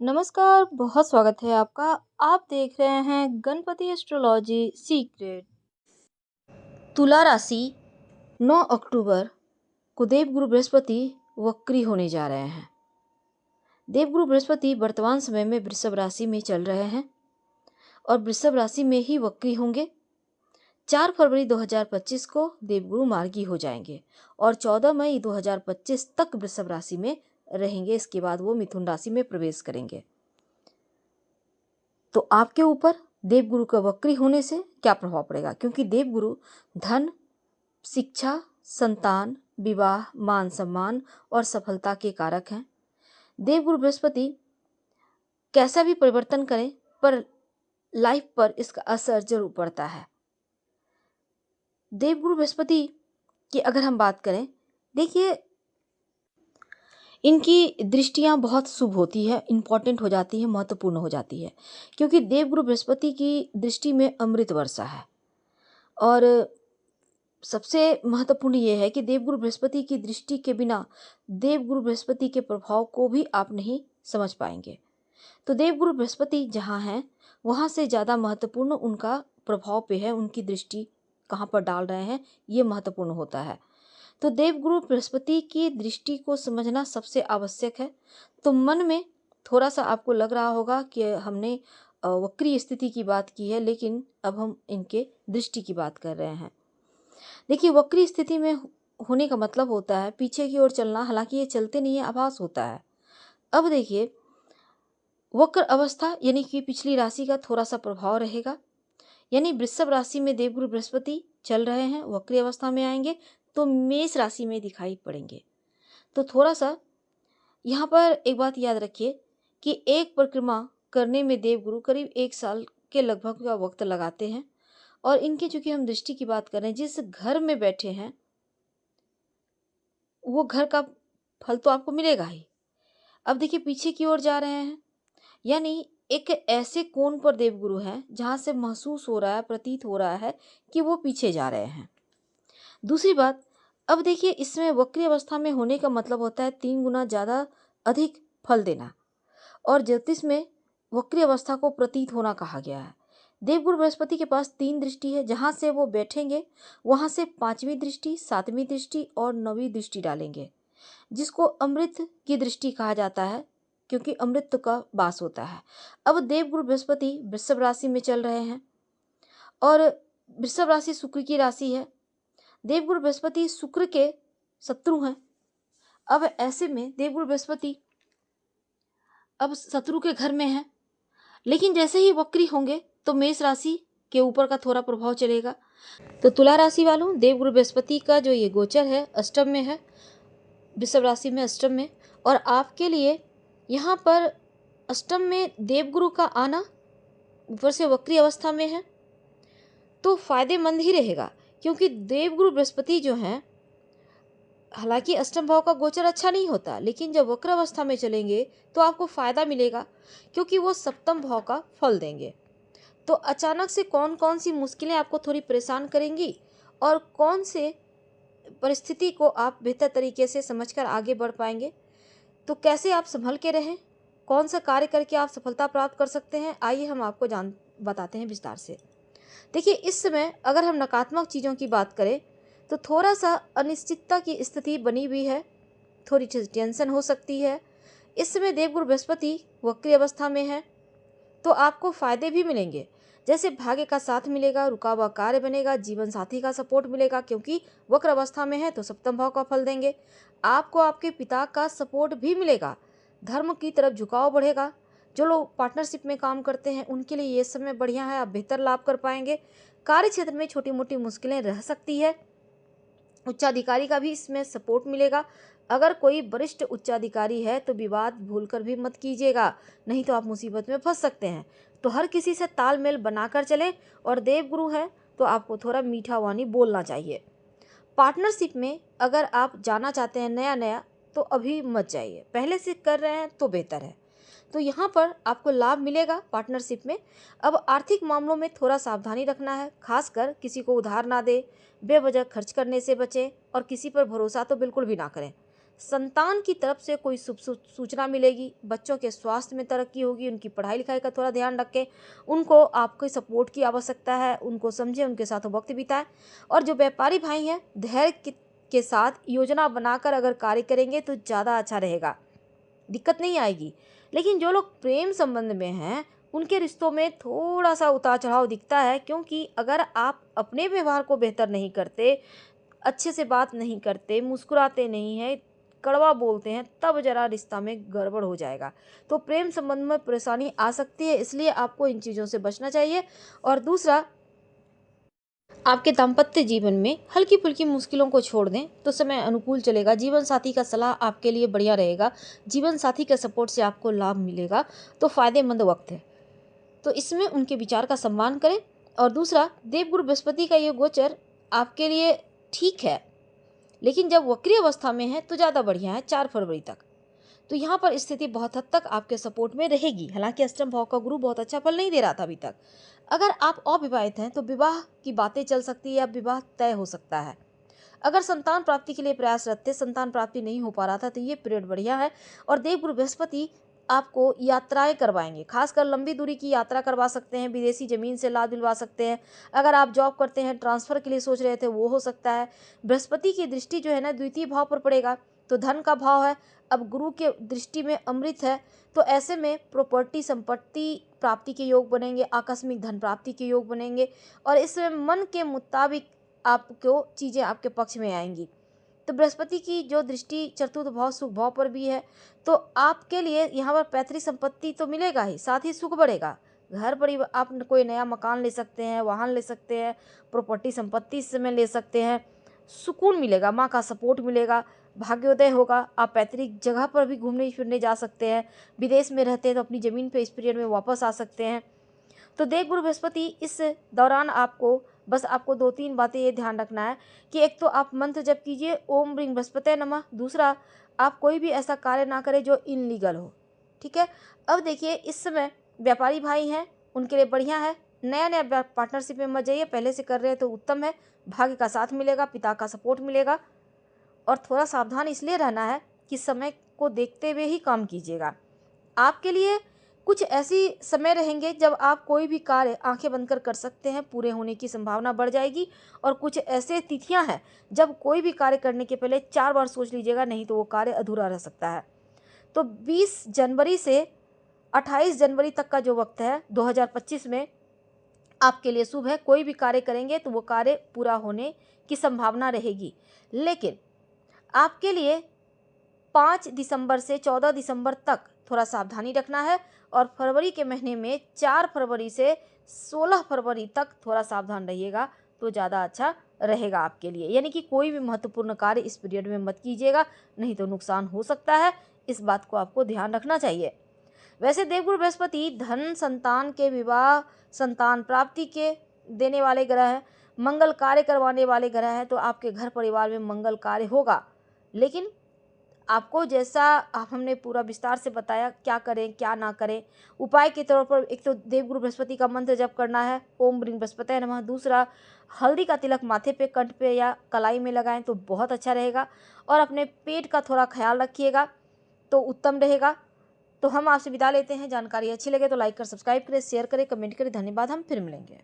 नमस्कार, बहुत स्वागत है आपका। आप देख रहे हैं गणपति एस्ट्रोलॉजी सीक्रेट। तुला राशि 9 अक्टूबर को देवगुरु बृहस्पति वक्री होने जा रहे हैं। देवगुरु बृहस्पति वर्तमान समय में वृषभ राशि में चल रहे हैं और वृषभ राशि में ही वक्री होंगे। 4 फरवरी 2025 को देवगुरु मार्गी हो जाएंगे और 14 मई 2025 तक वृषभ राशि में रहेंगे। इसके बाद वो मिथुन राशि में प्रवेश करेंगे। तो आपके ऊपर देवगुरु का वक्री होने से क्या प्रभाव पड़ेगा, क्योंकि देवगुरु धन, शिक्षा, संतान, विवाह, मान सम्मान और सफलता के कारक हैं। देवगुरु बृहस्पति कैसा भी परिवर्तन करें पर लाइफ पर इसका असर जरूर पड़ता है। देवगुरु बृहस्पति की अगर हम बात करें, देखिए इनकी दृष्टियां बहुत शुभ होती है, इंपॉर्टेंट हो जाती है, महत्वपूर्ण हो जाती है, क्योंकि देवगुरु बृहस्पति की दृष्टि में अमृत वर्षा है। और सबसे महत्वपूर्ण ये है कि देवगुरु बृहस्पति की दृष्टि के बिना देवगुरु बृहस्पति के प्रभाव को भी आप नहीं समझ पाएंगे। तो देवगुरु बृहस्पति जहाँ हैं वहाँ से ज़्यादा महत्वपूर्ण उनका प्रभाव पे है, उनकी दृष्टि कहाँ पर डाल रहे हैं ये महत्वपूर्ण होता है। तो देवगुरु बृहस्पति की दृष्टि को समझना सबसे आवश्यक है। तो मन में थोड़ा सा आपको लग रहा होगा कि हमने वक्री स्थिति की बात की है, लेकिन अब हम इनके दृष्टि की बात कर रहे हैं। देखिए, वक्री स्थिति में होने का मतलब होता है पीछे की ओर चलना। हालांकि ये चलते नहीं है, आभास होता है। अब देखिए, वक्र अवस्था यानी कि पिछली राशि का थोड़ा सा प्रभाव रहेगा। यानी वृषभ राशि में देवगुरु बृहस्पति चल रहे हैं, वक्री अवस्था में आएंगे तो मेष राशि में दिखाई पड़ेंगे। तो थोड़ा सा यहाँ पर एक बात याद रखिए कि एक परिक्रमा करने में देवगुरु करीब 1 साल के लगभग का वक्त लगाते हैं। और इनकी चूंकि हम दृष्टि की बात करें, जिस घर में बैठे हैं वो घर का फल तो आपको मिलेगा ही। अब देखिए, पीछे की ओर जा रहे हैं, यानी एक ऐसे कोण पर देवगुरु हैं जहां से महसूस हो रहा है, प्रतीत हो रहा है कि वो पीछे जा रहे हैं। दूसरी बात, अब देखिए इसमें वक्री अवस्था में होने का मतलब होता है 3 गुना ज़्यादा अधिक फल देना। और ज्योतिष में वक्री अवस्था को प्रतीत होना कहा गया है। देवगुरु बृहस्पति के पास 3 दृष्टि है, जहाँ से वो बैठेंगे वहाँ से 5वीं दृष्टि, 7वीं दृष्टि और 9वीं दृष्टि डालेंगे, जिसको अमृत की दृष्टि कहा जाता है, क्योंकि अमृत का वास होता है। अब देवगुरु बृहस्पति वृषभ राशि में चल रहे हैं और वृषभ राशि शुक्र की राशि है। देवगुरु बृहस्पति शुक्र के शत्रु हैं। अब ऐसे में देवगुरु बृहस्पति अब शत्रु के घर में है, लेकिन जैसे ही वक्री होंगे तो मेष राशि के ऊपर का थोड़ा प्रभाव चलेगा। तो तुला राशि वालों, देवगुरु बृहस्पति का जो ये गोचर है अष्टम में है, वृषभ राशि में अष्टम में। और आपके लिए यहाँ पर अष्टम में देवगुरु का आना ऊपर से वक्री अवस्था में है तो फायदेमंद ही रहेगा, क्योंकि देवगुरु बृहस्पति जो हैं, हालांकि अष्टम भाव का गोचर अच्छा नहीं होता, लेकिन जब वक्र अवस्था में चलेंगे तो आपको फायदा मिलेगा, क्योंकि वो सप्तम भाव का फल देंगे। तो अचानक से कौन कौन सी मुश्किलें आपको थोड़ी परेशान करेंगी और कौन से परिस्थिति को आप बेहतर तरीके से समझकर आगे बढ़ पाएंगे, तो कैसे आप संभल के रहें, कौन सा कार्य करके आप सफलता प्राप्त कर सकते हैं, आइए हम आपको बताते हैं विस्तार से। देखिए, इस समय अगर हम नकारात्मक चीज़ों की बात करें तो थोड़ा सा अनिश्चितता की स्थिति बनी हुई है, थोड़ी टेंशन हो सकती है। इस समय देवगुरु बृहस्पति वक्री अवस्था में है तो आपको फायदे भी मिलेंगे, जैसे भाग्य का साथ मिलेगा, रुका हुआ कार्य बनेगा, जीवन साथी का सपोर्ट मिलेगा, क्योंकि वक्र अवस्था में है तो सप्तम भाव का फल देंगे। आपको आपके पिता का सपोर्ट भी मिलेगा, धर्म की तरफ झुकाव बढ़ेगा। जो लोग पार्टनरशिप में काम करते हैं उनके लिए ये समय बढ़िया है, आप बेहतर लाभ कर पाएंगे। कार्य क्षेत्र में छोटी मोटी मुश्किलें रह सकती है, उच्चाधिकारी का भी इसमें सपोर्ट मिलेगा। अगर कोई वरिष्ठ उच्चाधिकारी है तो विवाद भूलकर भी मत कीजिएगा, नहीं तो आप मुसीबत में फंस सकते हैं। तो हर किसी से तालमेल बनाकर चलें, और देवगुरु है तो आपको थोड़ा मीठा वाणी बोलना चाहिए। पार्टनरशिप में अगर आप जाना चाहते हैं नया नया तो अभी मत जाइए, पहले से कर रहे हैं तो बेहतर है। तो यहाँ पर आपको लाभ मिलेगा पार्टनरशिप में। अब आर्थिक मामलों में थोड़ा सावधानी रखना है, खासकर किसी को उधार ना दे, बेवजह खर्च करने से बचें और किसी पर भरोसा तो बिल्कुल भी ना करें। संतान की तरफ से कोई शुभ सूचना मिलेगी, बच्चों के स्वास्थ्य में तरक्की होगी, उनकी पढ़ाई लिखाई का थोड़ा ध्यान रखें, उनको आपके सपोर्ट की आवश्यकता है, उनको समझें, उनके साथ वक्त बिताएं। और जो व्यापारी भाई हैं, धैर्य के साथ योजना बनाकर अगर कार्य करेंगे तो ज़्यादा अच्छा रहेगा, दिक्कत नहीं आएगी। लेकिन जो लोग प्रेम संबंध में हैं, उनके रिश्तों में थोड़ा सा उतार चढ़ाव दिखता है, क्योंकि अगर आप अपने व्यवहार को बेहतर नहीं करते, अच्छे से बात नहीं करते, मुस्कुराते नहीं हैं, कड़वा बोलते हैं, तब जरा रिश्ता में गड़बड़ हो जाएगा। तो प्रेम संबंध में परेशानी आ सकती है, इसलिए आपको इन चीज़ों से बचना चाहिए। और दूसरा, आपके दाम्पत्य जीवन में हल्की फुल्की मुश्किलों को छोड़ दें तो समय अनुकूल चलेगा। जीवन साथी का सलाह आपके लिए बढ़िया रहेगा, जीवन साथी के सपोर्ट से आपको लाभ मिलेगा, तो फायदेमंद वक्त है, तो इसमें उनके विचार का सम्मान करें। और दूसरा, देवगुरु बृहस्पति का ये गोचर आपके लिए ठीक है, लेकिन जब वक्री अवस्था में है तो ज़्यादा बढ़िया है, 4 फरवरी तक। तो यहाँ पर स्थिति बहुत हद तक आपके सपोर्ट में रहेगी। हालांकि अष्टम भाव का गुरु बहुत अच्छा फल नहीं दे रहा था अभी तक। अगर आप अविवाहित हैं तो विवाह की बातें चल सकती है या विवाह तय हो सकता है। अगर संतान प्राप्ति के लिए प्रयासरत थे, संतान प्राप्ति नहीं हो पा रहा था, तो ये पीरियड बढ़िया है। और देवगुरु बृहस्पति आपको यात्राएं करवाएंगे, खासकर लंबी दूरी की यात्रा करवा सकते हैं, विदेशी जमीन से लाभ दिलवा सकते हैं। अगर आप जॉब करते हैं, ट्रांसफर के लिए सोच रहे थे, वो हो सकता है। बृहस्पति की दृष्टि जो है ना, द्वितीय भाव पर पड़ेगा, तो धन का भाव है। अब गुरु के दृष्टि में अमृत है, तो ऐसे में प्रॉपर्टी संपत्ति प्राप्ति के योग बनेंगे, आकस्मिक धन प्राप्ति के योग बनेंगे, और इसमें मन के मुताबिक आपको चीज़ें आपके पक्ष में आएंगी। तो बृहस्पति की जो दृष्टि चतुर्थ भाव सुख भाव पर भी है, तो आपके लिए यहाँ पर पैतृक संपत्ति तो मिलेगा ही, साथ ही सुख बढ़ेगा। घर परिवार, आप कोई नया मकान ले सकते हैं, वाहन ले सकते हैं, प्रॉपर्टी संपत्ति इस समय ले सकते हैं, सुकून मिलेगा, माँ का सपोर्ट मिलेगा, भाग्योदय होगा। आप पैतृक जगह पर भी घूमने फिरने जा सकते हैं, विदेश में रहते हैं तो अपनी ज़मीन पे इस पीरियड में वापस आ सकते हैं। तो देवगुरु बृहस्पति इस दौरान आपको 2-3 बातें ये ध्यान रखना है कि एक तो आप मंत्र जप कीजिए, ओम ह्रीं बृहस्पते नमः। दूसरा, आप कोई भी ऐसा कार्य ना करें जो इनलीगल हो, ठीक है। अब देखिए, इस समय व्यापारी भाई हैं, उनके लिए बढ़िया है। नया नया पार्टनरशिप में मत जाइए, पहले से कर रहे हैं तो उत्तम है, भाग्य का साथ मिलेगा, पिता का सपोर्ट मिलेगा। और थोड़ा सावधान इसलिए रहना है कि समय को देखते हुए ही काम कीजिएगा। आपके लिए कुछ ऐसी समय रहेंगे जब आप कोई भी कार्य आंखें बंद कर सकते हैं, पूरे होने की संभावना बढ़ जाएगी। और कुछ ऐसे तिथियां हैं जब कोई भी कार्य करने के पहले 4 बार सोच लीजिएगा, नहीं तो वो कार्य अधूरा रह सकता है। तो 20 जनवरी से 28 जनवरी तक का जो वक्त है 2025 में आपके लिए शुभ है। कोई भी कार्य करेंगे तो वो कार्य पूरा होने की संभावना रहेगी। लेकिन आपके लिए 5 दिसंबर से 14 दिसंबर तक थोड़ा सावधानी रखना है, और फरवरी के महीने में 4 फरवरी से 16 फरवरी तक थोड़ा सावधान रहिएगा, तो ज़्यादा अच्छा रहेगा आपके लिए। यानी कि कोई भी महत्वपूर्ण कार्य इस पीरियड में मत कीजिएगा, नहीं तो नुकसान हो सकता है। इस बात को आपको ध्यान रखना चाहिए। वैसे देवगुरु बृहस्पति धन, संतान के विवाह, संतान प्राप्ति के देने वाले ग्रह हैं, मंगल कार्य करवाने वाले ग्रह हैं, तो आपके घर परिवार में मंगल कार्य होगा। लेकिन आपको जैसा हमने पूरा विस्तार से बताया, क्या करें क्या ना करें, उपाय के तौर पर एक तो देवगुरु बृहस्पति का मंत्र जप करना है, ओम ह्रीं बृहस्पते नमः। दूसरा, हल्दी का तिलक माथे पे, कंठ पे या कलाई में लगाएं तो बहुत अच्छा रहेगा। और अपने पेट का थोड़ा ख्याल रखिएगा तो उत्तम रहेगा। तो हम आपसे विदा लेते हैं। जानकारी अच्छी लगे तो लाइक कर सब्सक्राइब करें, शेयर करें, कमेंट करें। धन्यवाद। हम फिर मिलेंगे।